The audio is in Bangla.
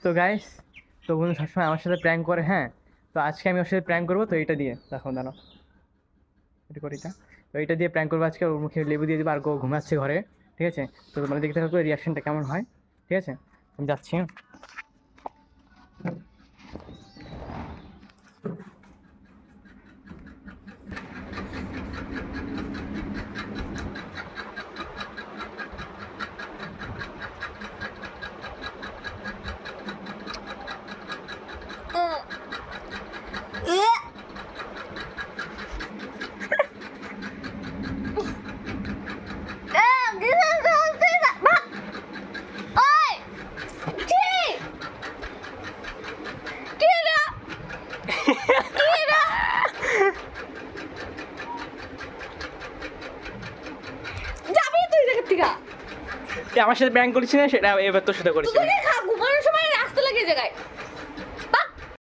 তো গাইস, তো বন্ধু সবসময় আমার সাথে প্র্যাঙ্ক করে, হ্যাঁ। তো আজকে আমি ওর সাথে প্র্যাঙ্ক করবো, তো এইটা দিয়ে দেখো, দাঁড়াও, এটা করি এটা। তো এইটা দিয়ে প্র্যাঙ্ক করবো আজকে, ওর মুখে লেবু দিয়ে দেবো, আর ও ঘুমাচ্ছে ঘরে, ঠিক আছে। তো তোমরা দেখতে থাকো রিয়াকশনটা কেমন হয়, ঠিক আছে। আমি যাচ্ছি, হ্যাঁ। যাবি তুই জায়গা থেকে। আমার সাথে প্র্যাঙ্ক করেছি না, সেটা এবার তোর সাথে করেছি। তুই ঘুমানোর সময় রাস্তা লাগে জায়গায়।